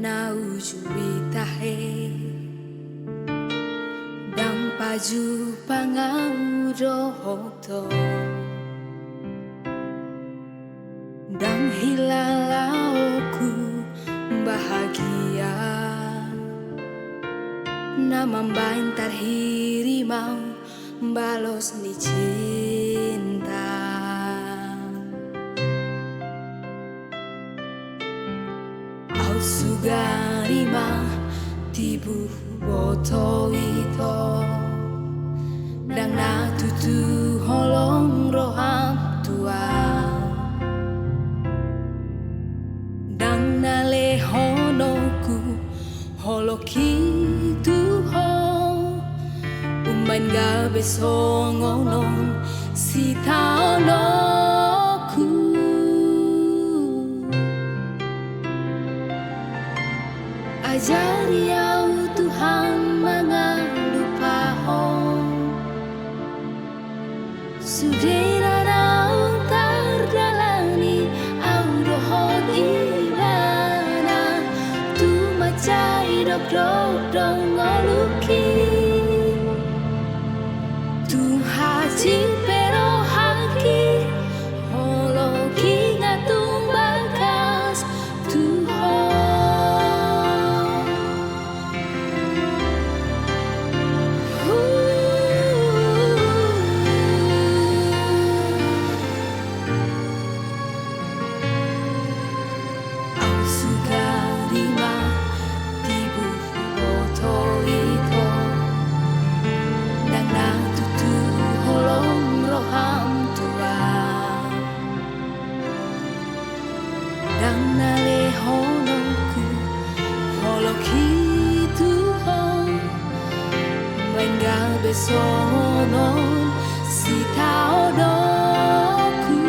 Naujubitahe dang paju pangamurohoto dang hilalaoku bahagia namambain tarhirimau balos ni cinta au sugarima tibu boto ito dang natutu holong roham tua dang nalehonoku holoki tuho umban gabe songonon si taonoku ajari au Tuhan mga lupahon sudena naung tardalani au dohot ibana tu macai dok dong ngoluki tu haji pero haki holoki ngatung bakas Tuhan dang nalehonoku holoki tuho main gabe sonon si taonoku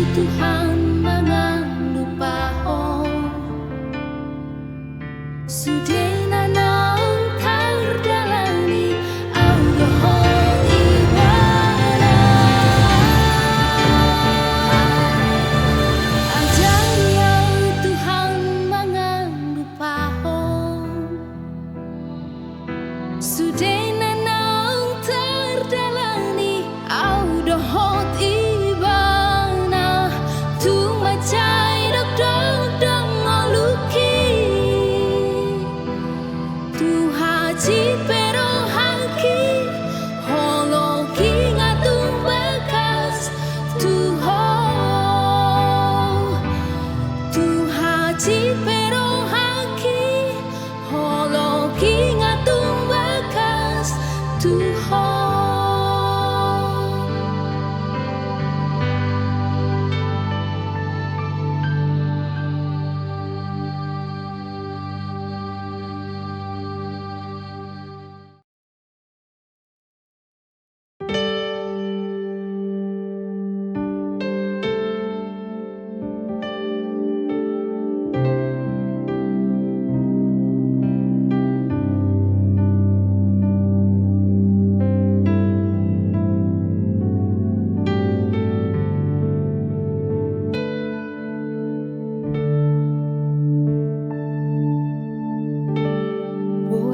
Tuhan mga lupahon sudena naung tardalani au dohon ibana ajari au Tuhan mga lupahon sudena naung tardalani au dohon macai dok dong ngoluki tu haji pero haki holoki ngatung bekas tu haji pero haki holoki ngatung bekas Tuhan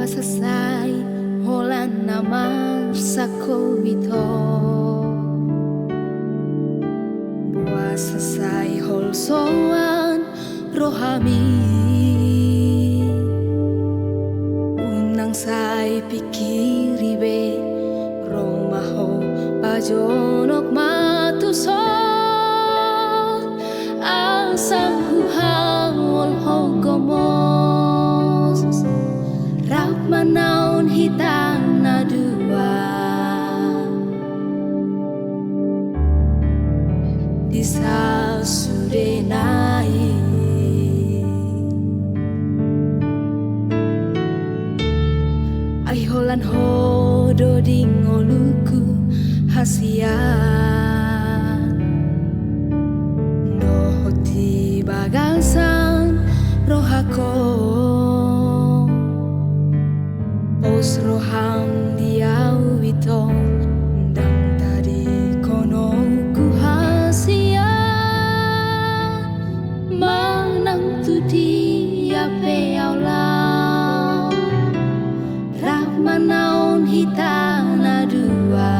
selesai holan namar sako ito buat selesai hol soan rohami unang say pikiri be romaho pajonok matuson asam huhawol hogomos rap manaun hitang na dua Disa sudenai ai holan hodo dingoluku hasian dohoti bagasan rohako os roham diau witong dang tadi kono ku hasia manang tu dia pe aula rahmanaun hitana dua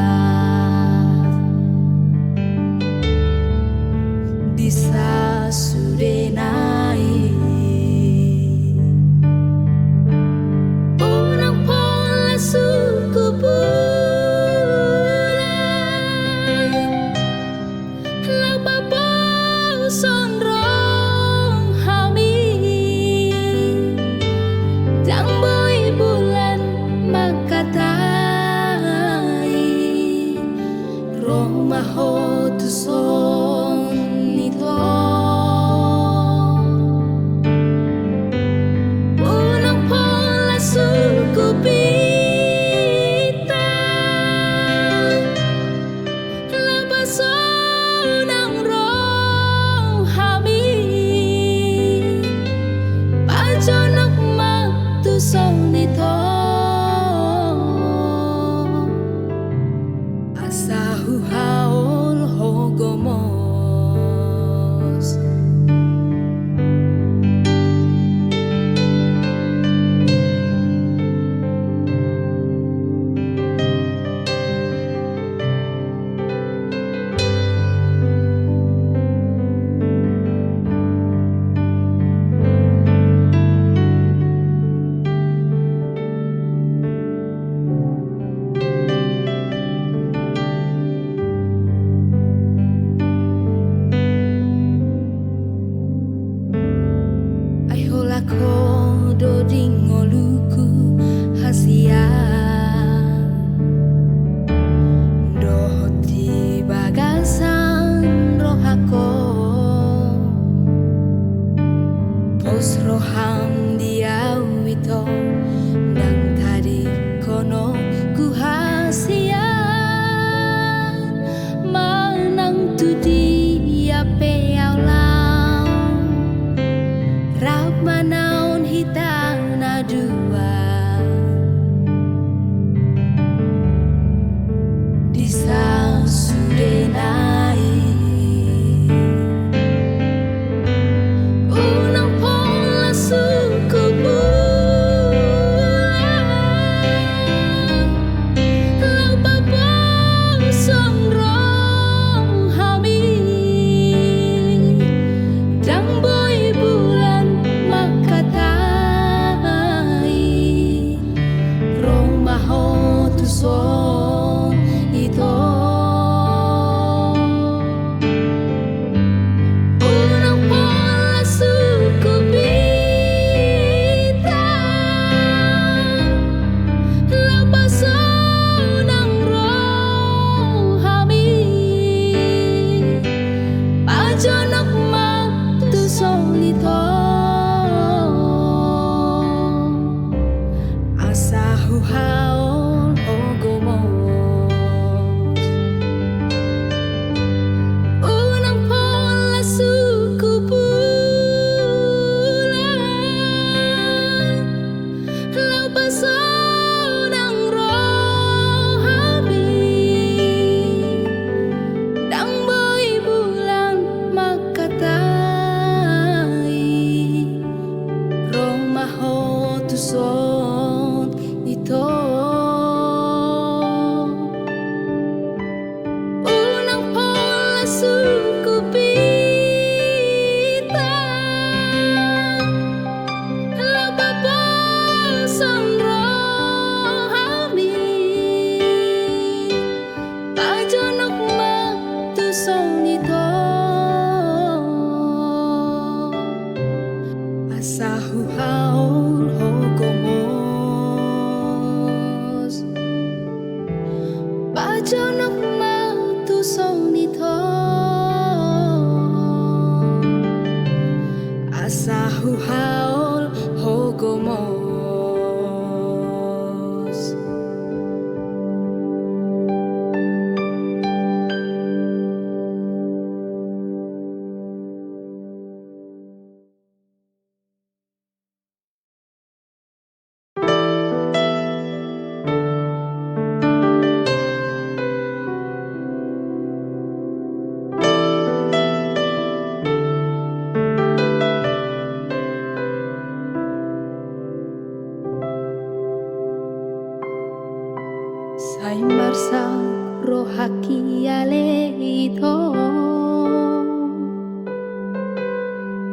disa sudenai unang pola suku bulan lababau sondrong hami dang boy bulan makatai romaho tu son nito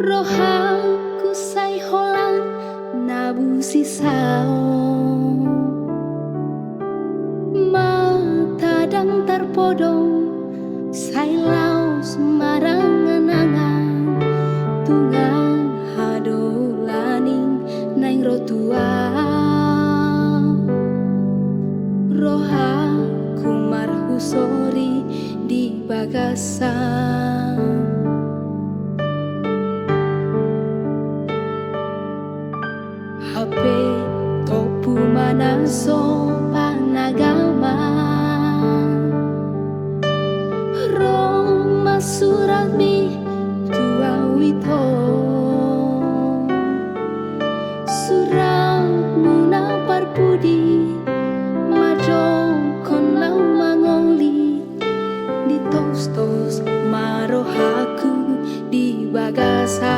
rohaku say holan nabu sisao mata dang terpodong say lau semarang anangan tungang hadolaning naing rotua rohaku marhusori di bagasan HP topu manaso panagama Roma suratmi tua wito suratmu na parpudi majong konau mangoli di tos marohaku di bagasan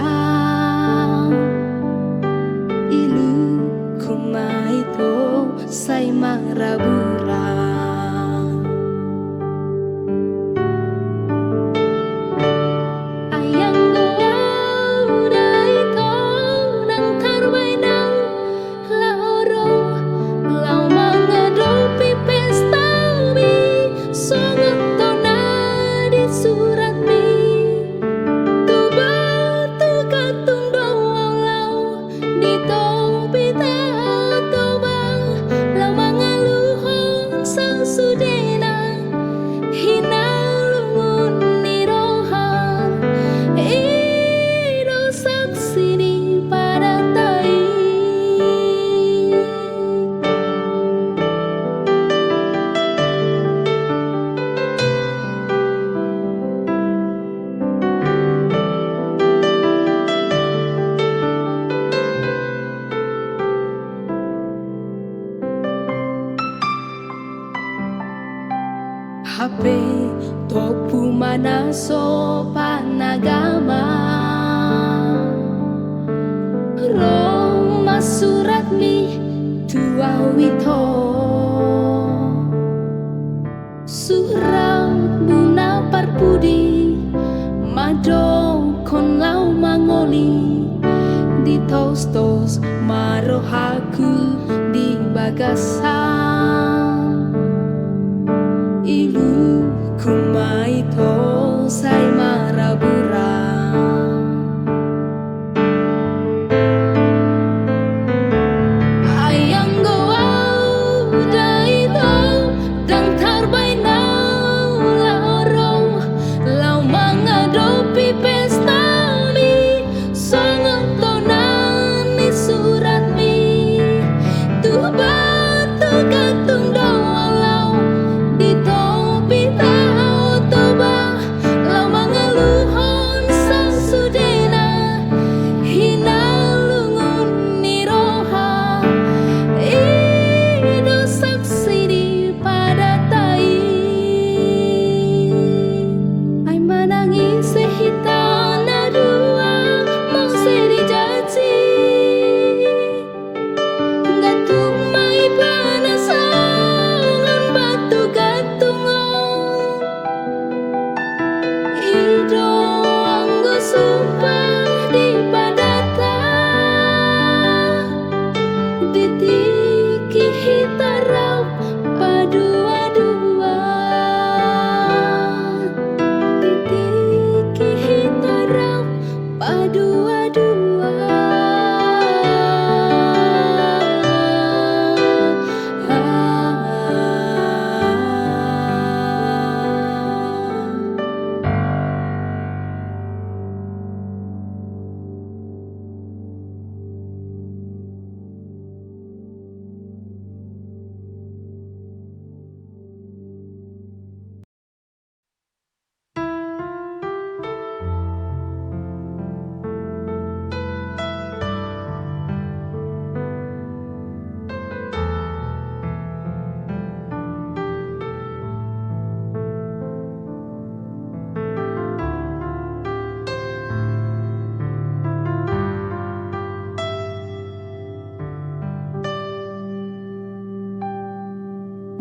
ilu kumaito say marabura ayang doa daito nang tarway nang laoro lau mangadopi pesta mi songot to na di surat mi tuba tu katung doa lau di topi tao toba lau mangaluhon sang sudena hinalungun ni roha iro saksi di pada tai HP topu manaso panagama Roma suratmi tua wito surat buna parpudi madong kon lau mangoli di tos marohaku di bagasan ilu kumaito say marabura ayang goa daito dang tarbay nau laorong lau mangadopi pesta mi songot tonan ni surat mi tuba tu katung doa lau di topi tao toba lau mangaluhon sang sudena hinalungun ni roha ido saksi di pada tai ay manangis sehitana dua mau seri janji gatumay panasangan batu gatungon ido anggo sumpah di padata ditiki hitarap padua-dua ditiki hitarap padua-dua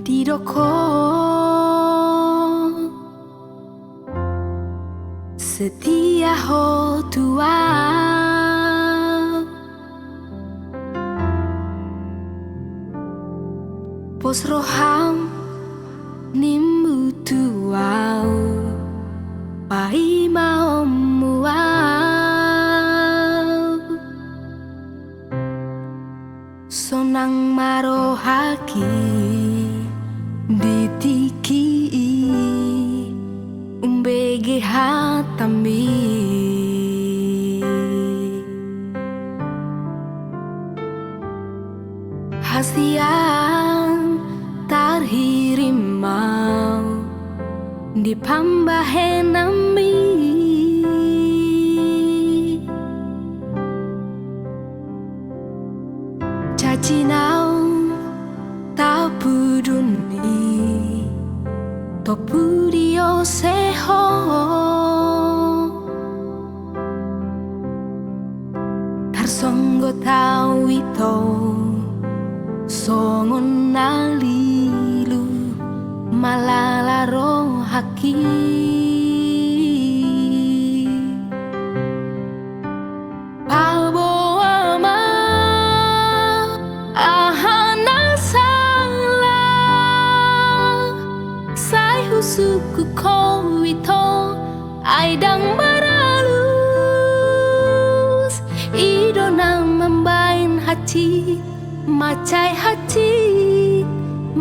didoko setia ho tua pos roham nimbu tuau pai mau muau sonang maro haki ditiki umbege hatambi hasian tarhirimau di pambahenambi cacinau tapuduni topudio seho tarsonggo tau ito songon nalilu malalaro haki pabo ama ahana salah sai husuku kowito aidang maralus idona membain hati macai hati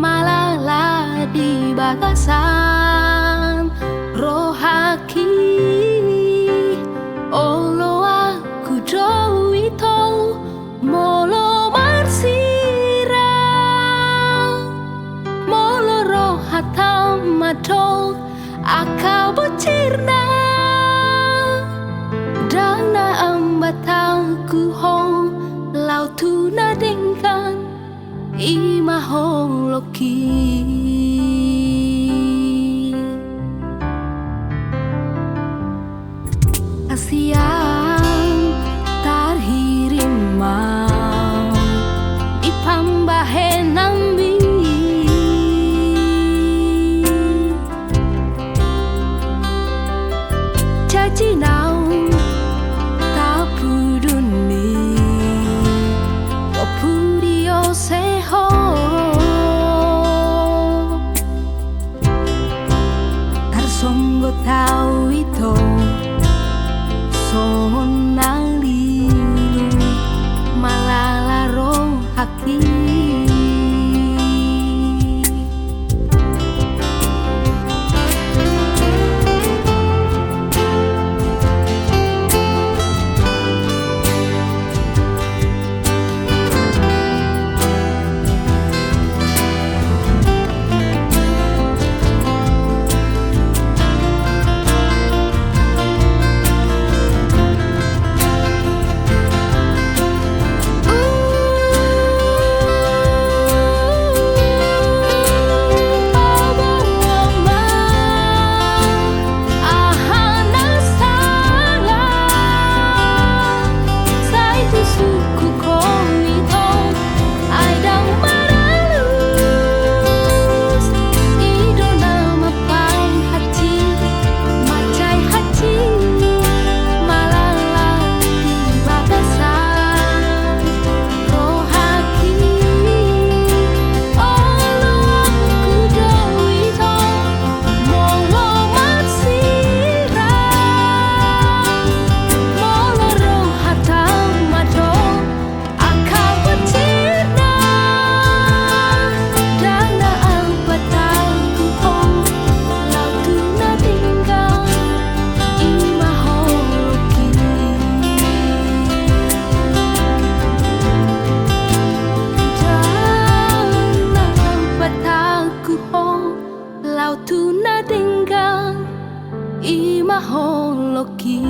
malala di bagasan rohaki olo aku doito molo marsira molo rohatam madok akabocirna dana ambatangku hong lautuna dengkan imahong loki asian tarhirimau ipambahenambi cacinau tapuduni topudio seho tarsonggo tau ito songon nalilu malalaro haki lautuna dengkan imahong loki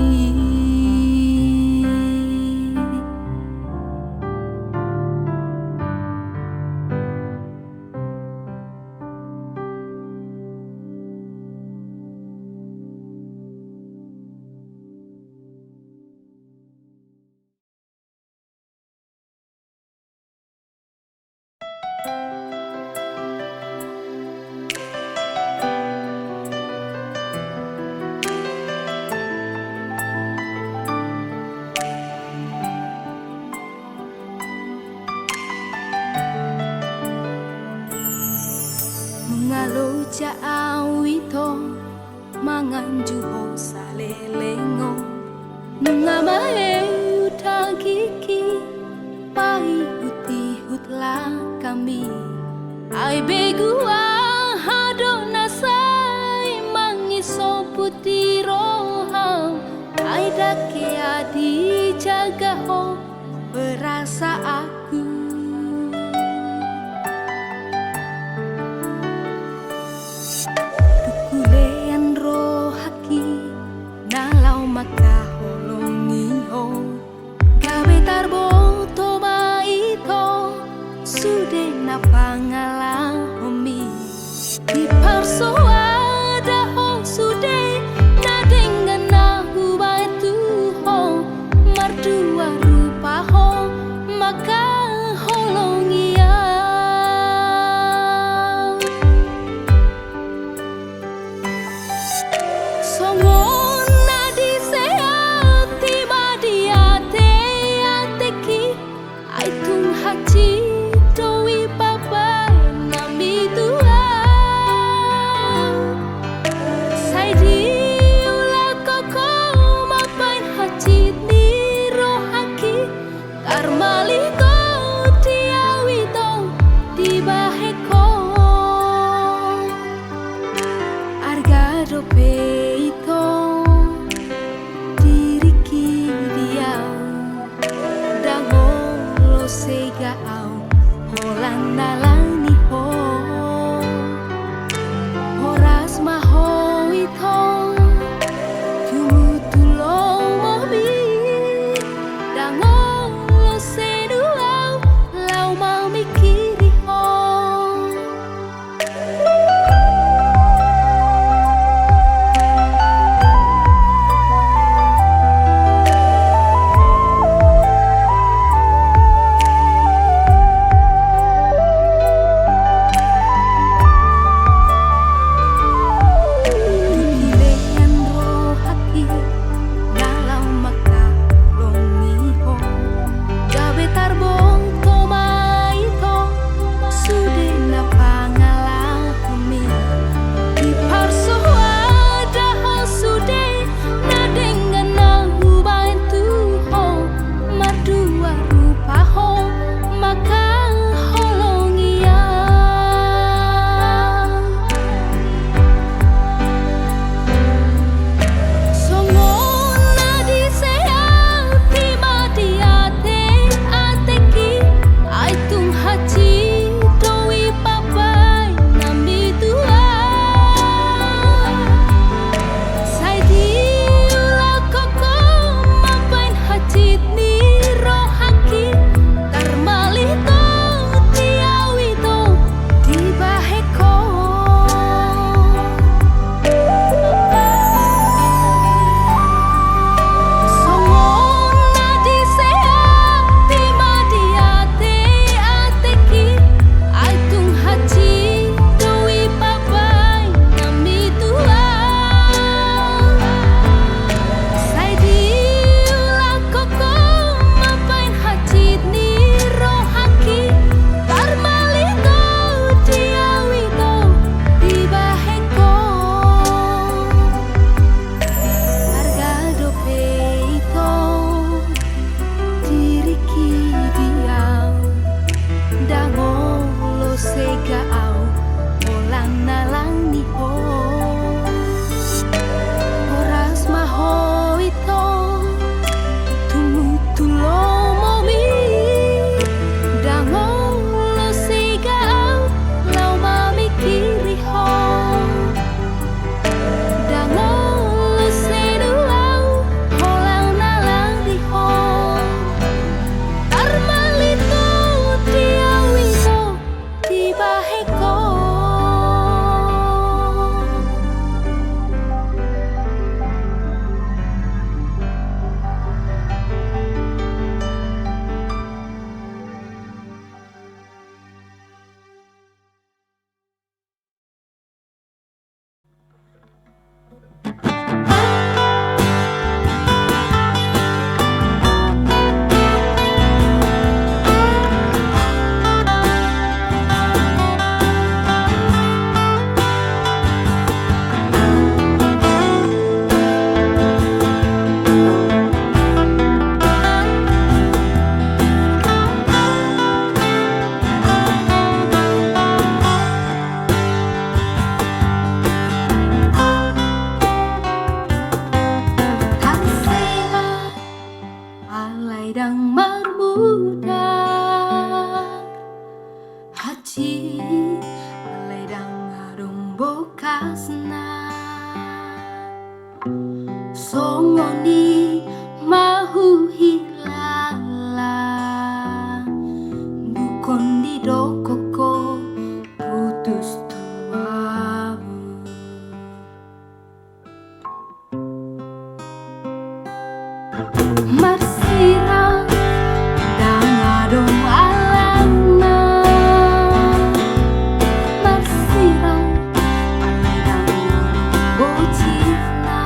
ja awito mangan juho salelengo nungama utagiki pai huti hutla kami ai begua hadona sai mangiso putiro ai dake adi jaga ho berasa aku tukulean rohaki nalau maka holongi ho gawe tarbo toba ito sude na pangalang homi di parsoa ada ho sude na dengan na hubai tu ho mardua rupa ho maka holongi songon nadi seati madiate ateki ai tung haji dowi papa nami tua sai di ula koko mapain haji ni rohaki karmaliko tiawito dibaheko arga dope ito diriki diau dangolo sega au holandalani ho horas maho ito tumutulo mobi dangolo seduau lau mau mikiri ho meledang marbudak hati meledang harung bokasna songoni mahu hilala dukon di dokoko putus tua marsirang dangadong alana marsirang meledang bocina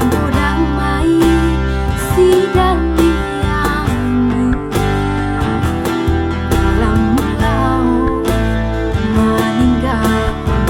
godang mai sidang liangmu dalam laut meninggalkan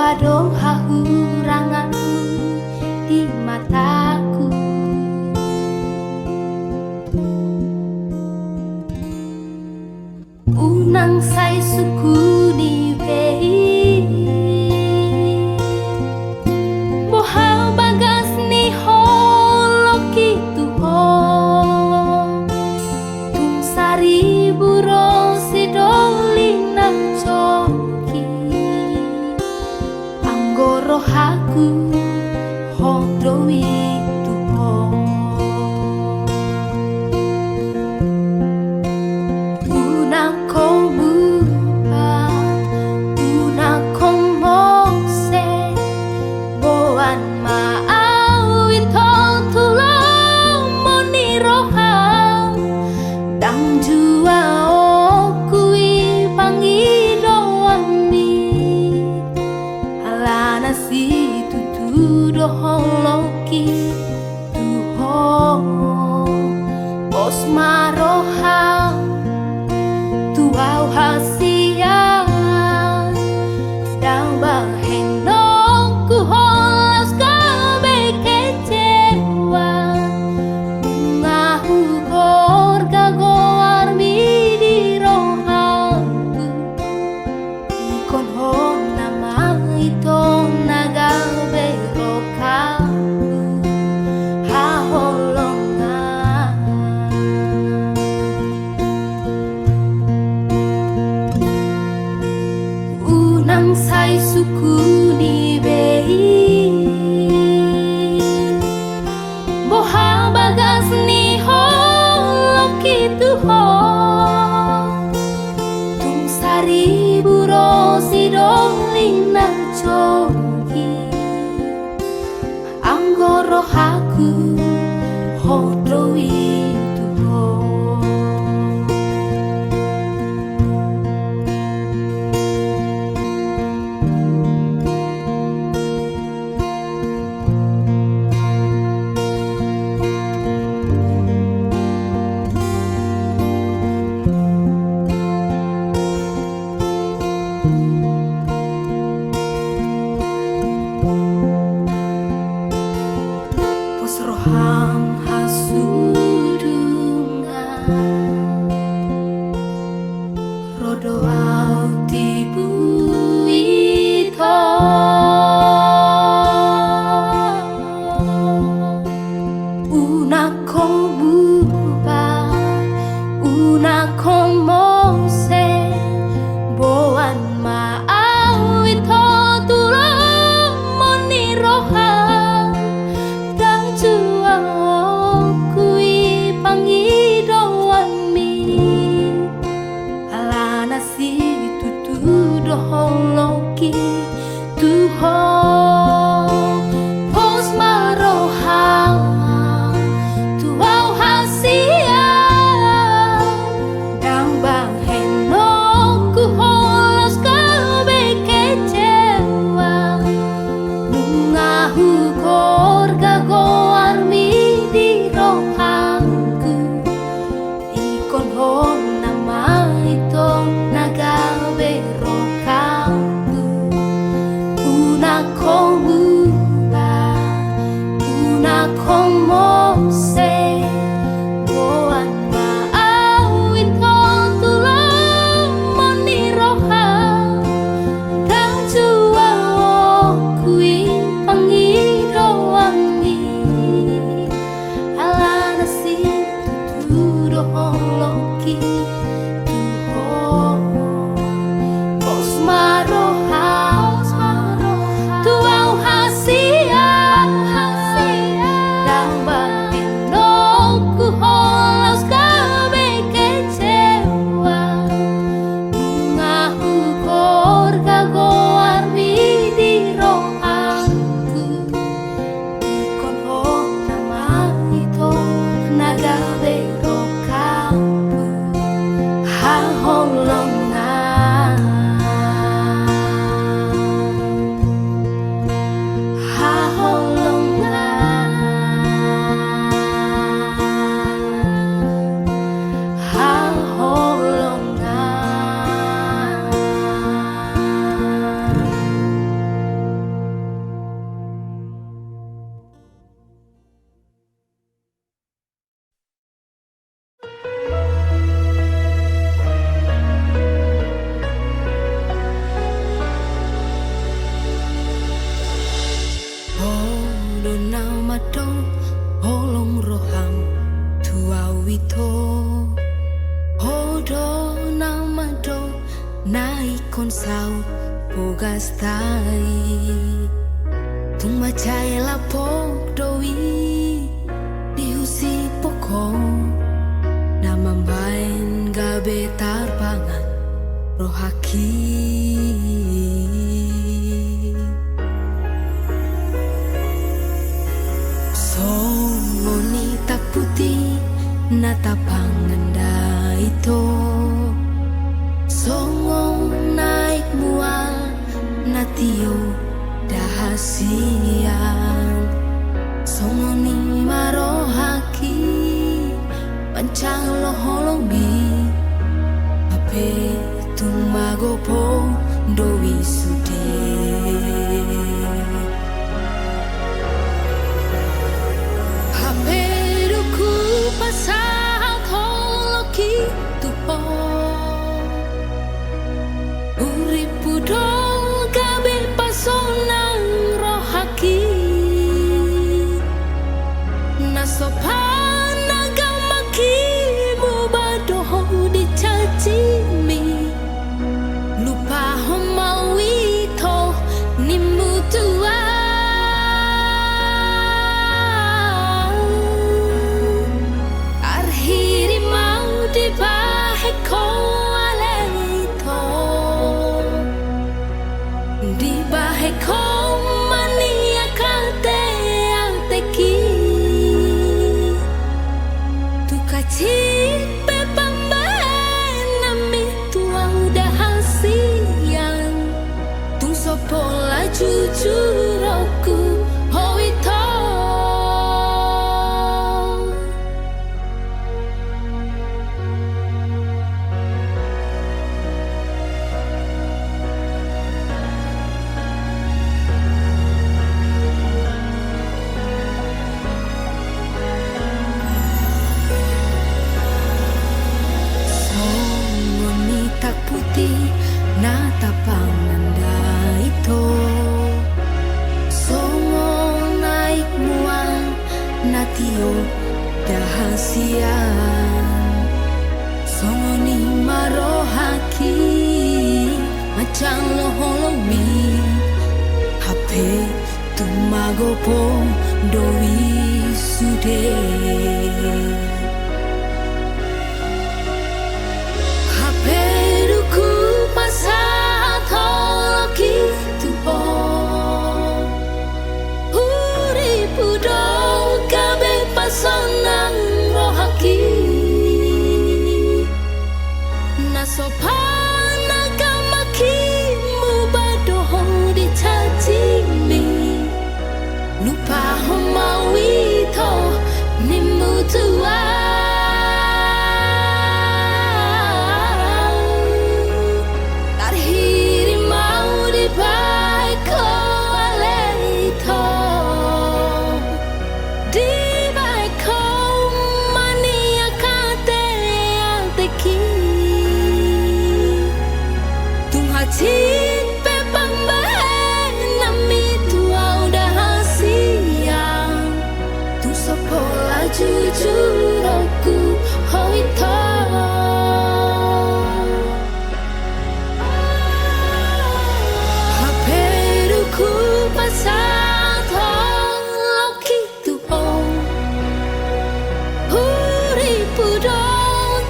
Wado hahuranganmu di mataku. Unang say suku ni wei boha bagas ni holoki tuho tung sari buro sidoli nang coki anggoro haku hodoi tuho. Unang komupa unang komose boan maawi tol tulong moni roham dang jua okui pangido ami halana si tutu doholoki tuho bos maroham tuau hasian dang baheng ku holas kabe kecewa ngahu korga goar midi rohaku ikon hon nama ito nagabe rokaku haholongan. Unang say suku ni bei boha bagas ni holoki tuho tung sari buro sidoli nang coki anggoro haku hodoi tuho. Roham hasudungan rodo au tibu ito una komuba una komose boan maawi to tulong moni roham jua kui pangidoan mi alana si tutu doholoki tuho pos maroham tuau hasian dang bang heno ku holas kabe kecewa mungahu korga goar midi rohangku ikon hon nama ito nagabe rokaku una komuba una komose boan maawi to tulong moni roham dang jua okui pangidoan mi alana si tutu doholoki tuho bos maroham tuau hasian dang baheno tai tung macai lapok doi dihusi poko namambain gabe tarpangan rohaki songoni tak putih natapangan daito songong naik mual natio dahasian songoni marohaki pancang loholombi ape tumagopo dowi sude ape duku pasal holoki tupo uripu do gabe pasonang rohaki nasopan nagamaki mubadoho dicacimi lupa homawito nimutua arhiri mau dibaheko aleito dibaheko mania kate alteki tukaci pepambahan nami tuang udah hasian tung sopola jujur aku hoito natapangan daito songo naik mual natio dahasian songo ni marohaki macang loholomi hape tumagopo dowi sude sonang rohaki nasopan nagamaki mubadoho dicacimi lupa homawito nimutua tarhiri mau dibaiko aleito Cipe pambahan nami tua udah hasian tung sopola jujur aku hoito hape duku pasal loki tuong uripu do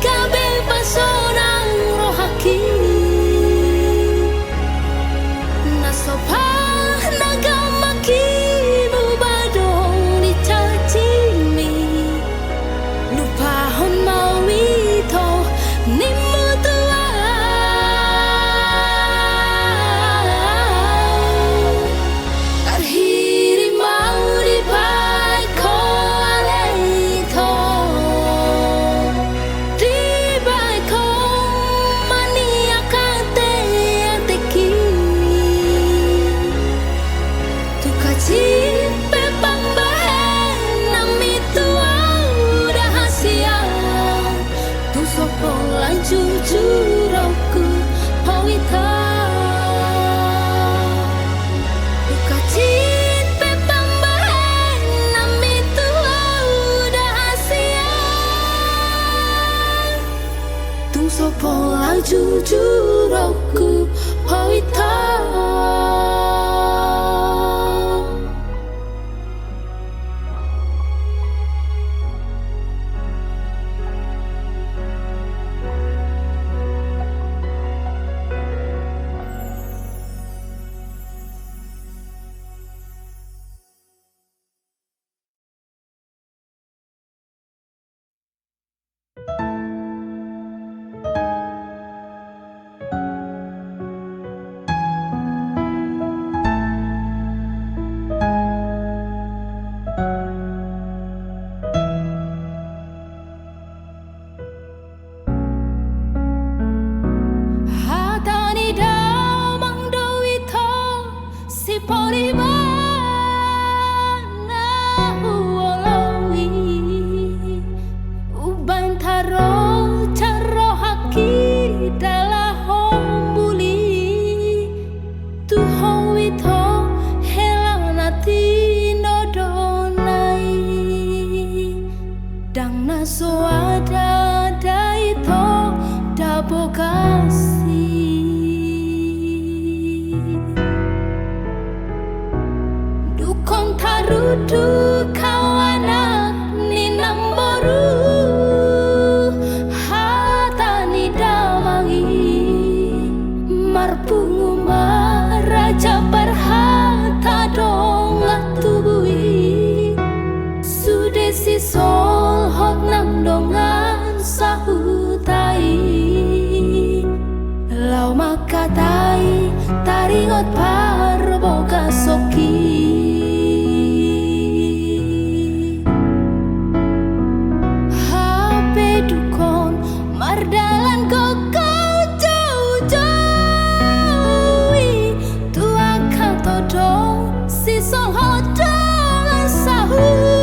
gabe pasonang rohaki sopan nagamaki mubadoh dicacimi lupa homawito nimutua tarhiri mau dibaiko aleito dibaiko mania kate ateki cipe pambahan nami tua udah hasian tung sopola jujur aku hoito tuka cipe pambahan nami tua udah hasian tung sopola jujur aku hoito Soada daito dabo kasih dukon tarudu kawana ni namboru hatani damangi marpungu maraja perhata dongat tubui sudesi sol hot nang dongan sahutai lau makatai taringot parboga soki hape dukon mardalan kau jauh-jauhi tua katodo si sol hot dongan sahutai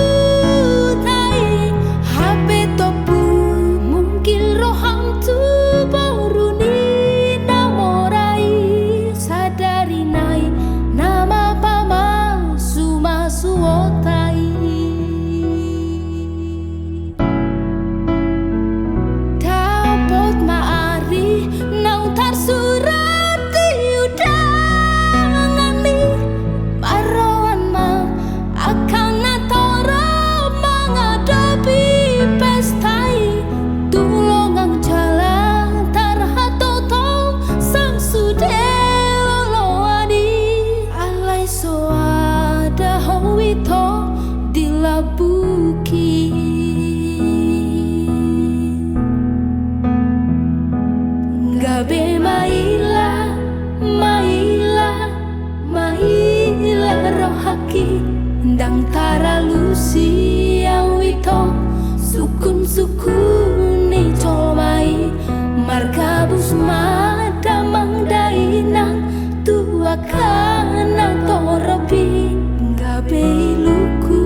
buki gabe maila rohaki ndang tara lusi yang wito sukun ni comai markabus madamang dainang tua kana toropi gabe luku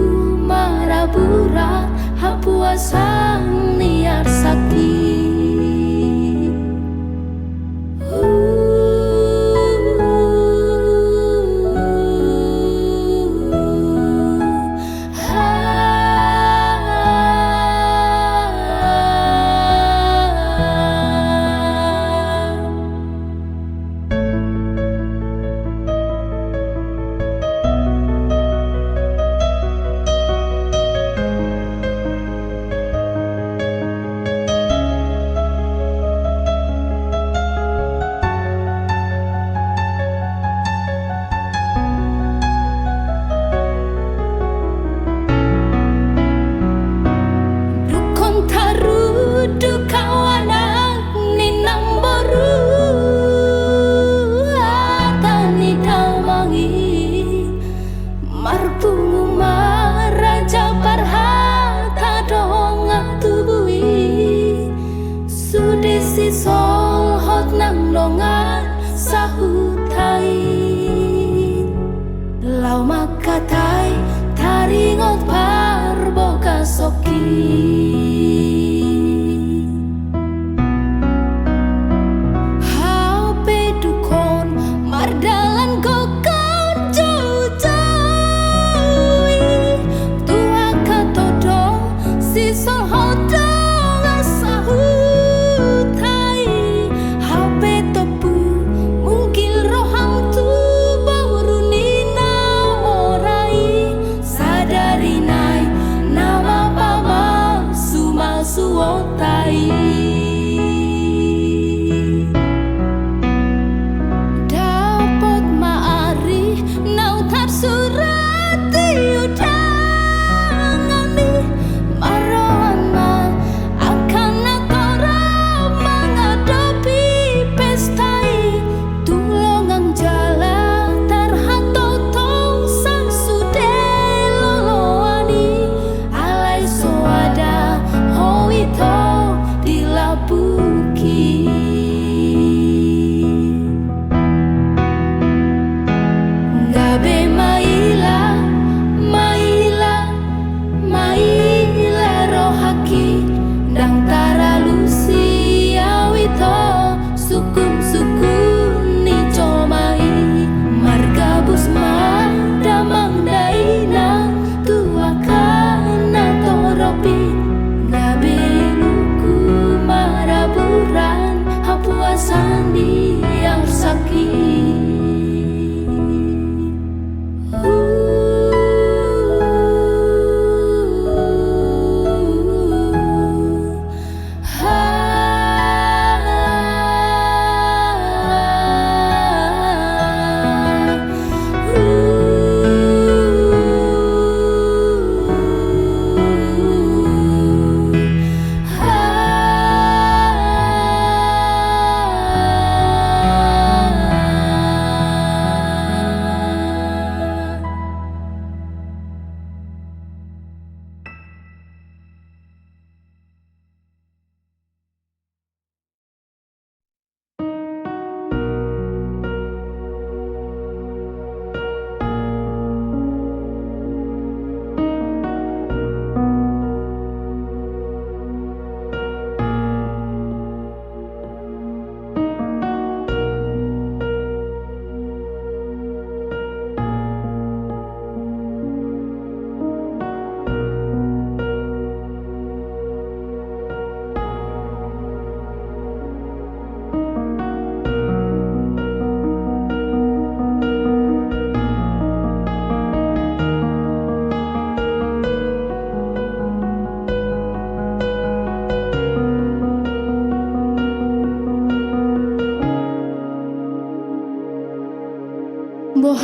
marabura hapuasang niar sakti sol hot nang longan sahutai lau makatai taringot parboga soki hape dukon mardalan kokon jauh-jauhi tua katodo si sol hot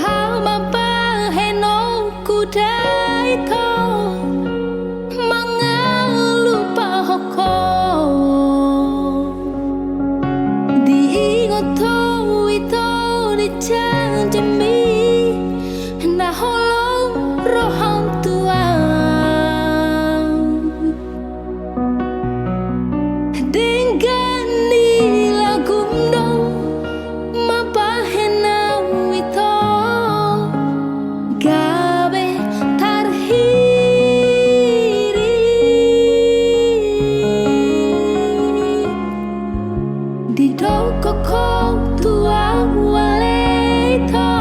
hama pa heno kudai to mangalu pa hoko di ingoto ito di janjemi na holong roham tuang dengan nila gumno mapahena wito gabe tarhiri di doko kong tuang waleto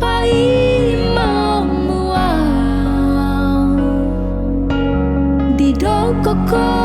pai mamuang di doko kong